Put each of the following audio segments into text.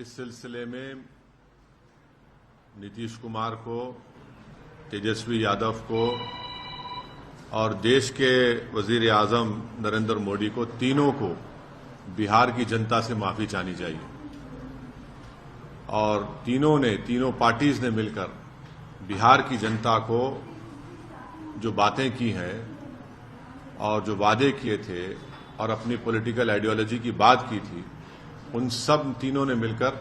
इस सिलसिले में नीतीश कुमार को, तेजस्वी यादव को और देश के वजीर आजम नरेंद्र मोदी को, तीनों को बिहार की जनता से माफी चाहनी चाहिए। और तीनों पार्टीज ने मिलकर बिहार की जनता को जो बातें की हैं और जो वादे किए थे और अपनी पॉलिटिकल आइडियोलॉजी की बात की थी, उन सब तीनों ने मिलकर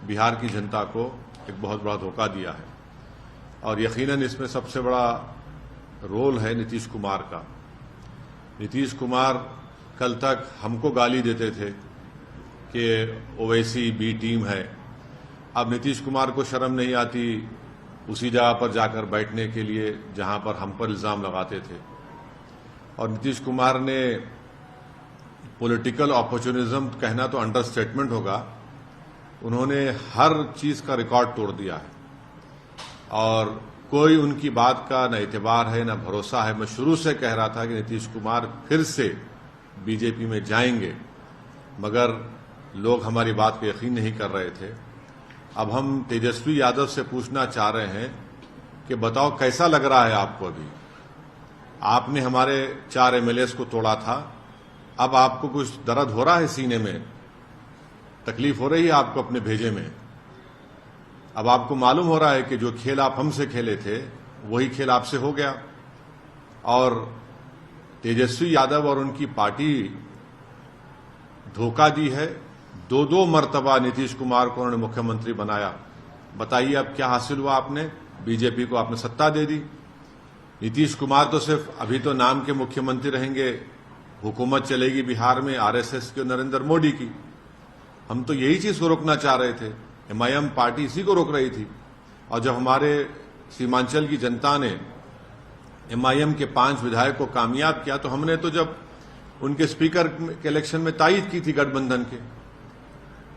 बिहार की जनता को एक बहुत बड़ा धोखा दिया है। और यकीनन इसमें सबसे बड़ा रोल है नीतीश कुमार का। नीतीश कुमार कल तक हमको गाली देते थे कि ओवैसी बी टीम है। अब नीतीश कुमार को शर्म नहीं आती उसी जगह पर जाकर बैठने के लिए जहां पर हम पर इल्जाम लगाते थे। और नीतीश कुमार ने पॉलिटिकल अपॉर्चुनिज्म कहना तो अंडरस्टेटमेंट होगा, उन्होंने हर चीज का रिकॉर्ड तोड़ दिया है और कोई उनकी बात का न एतबार है न भरोसा है। मैं शुरू से कह रहा था कि नीतीश कुमार फिर से बीजेपी में जाएंगे, मगर लोग हमारी बात पर यकीन नहीं कर रहे थे। अब हम तेजस्वी यादव से पूछना चाह रहे हैं कि बताओ कैसा लग रहा है आपको? अभी आपने हमारे 4 एमएलएस को तोड़ा था, अब आपको कुछ दर्द हो रहा है सीने में? तकलीफ हो रही है आपको अपने भेजे में? अब आपको मालूम हो रहा है कि जो खेल आप हमसे खेले थे वही खेल आपसे हो गया। और तेजस्वी यादव और उनकी पार्टी धोखा दी है। 2 मर्तबा नीतीश कुमार को उन्होंने मुख्यमंत्री बनाया। बताइए अब क्या हासिल हुआ? आपने बीजेपी को आपने सत्ता दे दी। नीतीश कुमार तो सिर्फ अभी तो नाम के मुख्यमंत्री रहेंगे, हुकूमत चलेगी बिहार में आरएसएस के नरेंद्र मोदी की। हम तो यही चीज को रोकना चाह रहे थे। एमआईएम पार्टी इसी को रोक रही थी। और जब हमारे सीमांचल की जनता ने एमआईएम के 5 विधायक को कामयाब किया तो हमने तो जब उनके स्पीकर के इलेक्शन में तायद की थी गठबंधन के।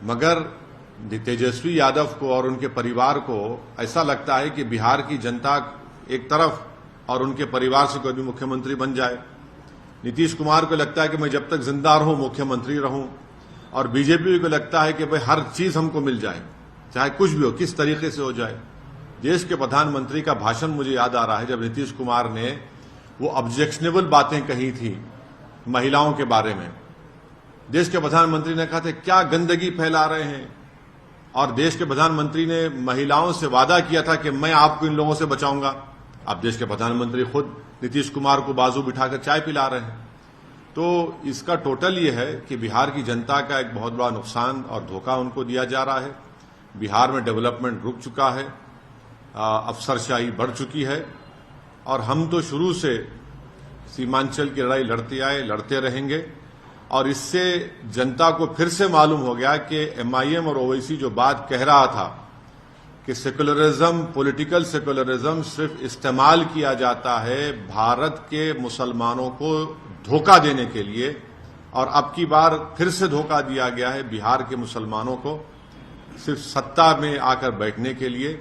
मगर तेजस्वी यादव को और उनके परिवार को ऐसा लगता है कि बिहार की जनता एक तरफ और उनके परिवार से कोई भी मुख्यमंत्री बन जाए। नीतीश कुमार को लगता है कि मैं जब तक जिंदा रहूं मुख्यमंत्री रहूं, और बीजेपी को लगता है कि भाई हर चीज हमको मिल जाए, चाहे कुछ भी हो, किस तरीके से हो जाए। देश के प्रधानमंत्री का भाषण मुझे याद आ रहा है जब नीतीश कुमार ने वो ऑब्जेक्शनेबल बातें कही थी महिलाओं के बारे में। देश के प्रधानमंत्री ने कहा था क्या गंदगी फैला रहे हैं, और देश के प्रधानमंत्री ने महिलाओं से वादा किया था कि मैं आपको इन लोगों से बचाऊंगा। अब देश के प्रधानमंत्री खुद नीतीश कुमार को बाजू बिठाकर चाय पिला रहे हैं। तो इसका टोटल ये है कि बिहार की जनता का एक बहुत बड़ा नुकसान और धोखा उनको दिया जा रहा है। बिहार में डेवलपमेंट रुक चुका है, अफसरशाही बढ़ चुकी है, और हम तो शुरू से सीमांचल की लड़ाई लड़ते आए, लड़ते रहेंगे। और इससे जनता को फिर से मालूम हो गया कि एमआईएम और ओवैसी जो बात कह रहा था कि सेकुलरिज्म, पॉलिटिकल सेकुलरिज्म सिर्फ इस्तेमाल किया जाता है भारत के मुसलमानों को धोखा देने के लिए, और अब की बार फिर से धोखा दिया गया है बिहार के मुसलमानों को सिर्फ सत्ता में आकर बैठने के लिए।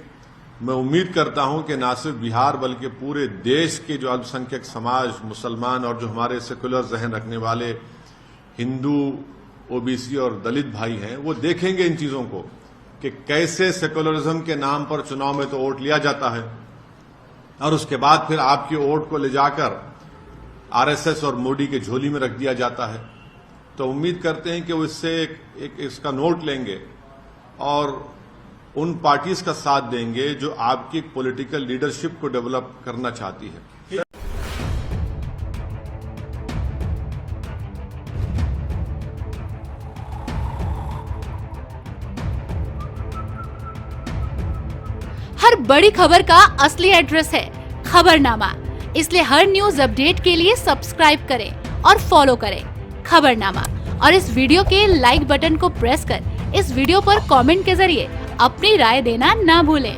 मैं उम्मीद करता हूं कि न सिर्फ बिहार बल्कि पूरे देश के जो अल्पसंख्यक समाज, मुसलमान और जो हमारे सेकुलर जहन रखने वाले हिंदू, ओबीसी और दलित भाई हैं, वो देखेंगे इन चीजों को कि कैसे सेकुलरिज्म के नाम पर चुनाव में तो वोट लिया जाता है और उसके बाद फिर आपके वोट को ले जाकर आरएसएस और मोदी के झोली में रख दिया जाता है। तो उम्मीद करते हैं कि वो इससे एक इसका नोट लेंगे और उन पार्टीज का साथ देंगे जो आपकी पॉलिटिकल लीडरशिप को डेवलप करना चाहती है। हर बड़ी खबर का असली एड्रेस है खबरनामा, इसलिए हर न्यूज अपडेट के लिए सब्सक्राइब करें और फॉलो करें खबरनामा। और इस वीडियो के लाइक बटन को प्रेस कर इस वीडियो पर कमेंट के जरिए अपनी राय देना ना भूलें।